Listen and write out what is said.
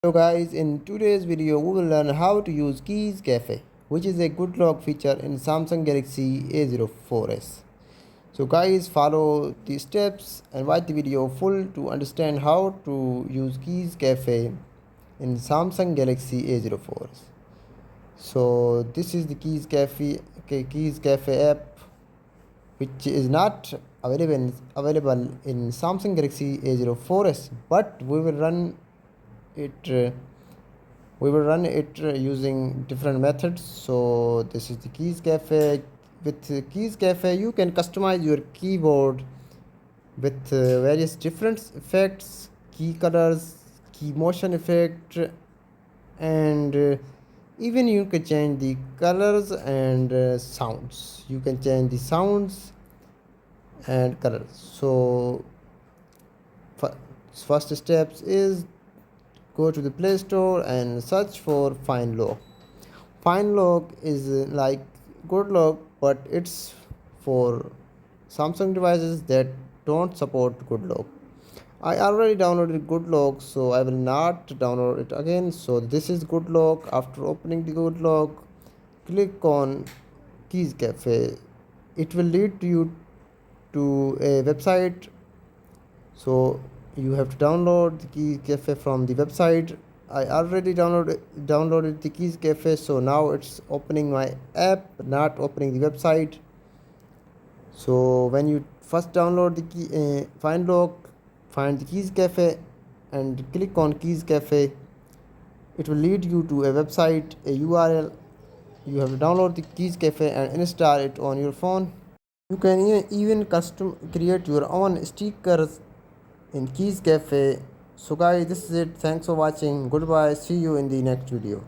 Hello guys, in today's video we will learn how to use Keys Cafe, which is a good lock feature in Samsung Galaxy A04s. So guys, follow the steps and watch the video full to understand how to use Keys Cafe in Samsung Galaxy A04s. So this is the Keys Cafe app, which is not available in Samsung Galaxy A04s, but it we will run it using different methods. So this is the Keys Cafe. With Keys Cafe you can customize your keyboard with various different effects, key colors, key motion effect, and even you can change the colors and sounds. You can change the sounds and colors. So first steps is go to the Play Store and search for Find Lock. Find Lock is like good lock, but it's for Samsung devices that don't support good lock. I already downloaded good lock, so I will not download it again. So this is good lock. After opening the good lock, click on Keys Cafe. It will lead you to a website. So you have to download the Keys Cafe from the website. I already downloaded the Keys Cafe, so now it's opening my app, not opening the website. So when you first download the find the Keys Cafe and click on Keys Cafe, it will lead you to a website, a URL. You have to download the Keys Cafe and install it on your phone. You can even custom create your own stickers in Keys Cafe. So guys, this is it. Thanks for watching. Goodbye. See you in the next video.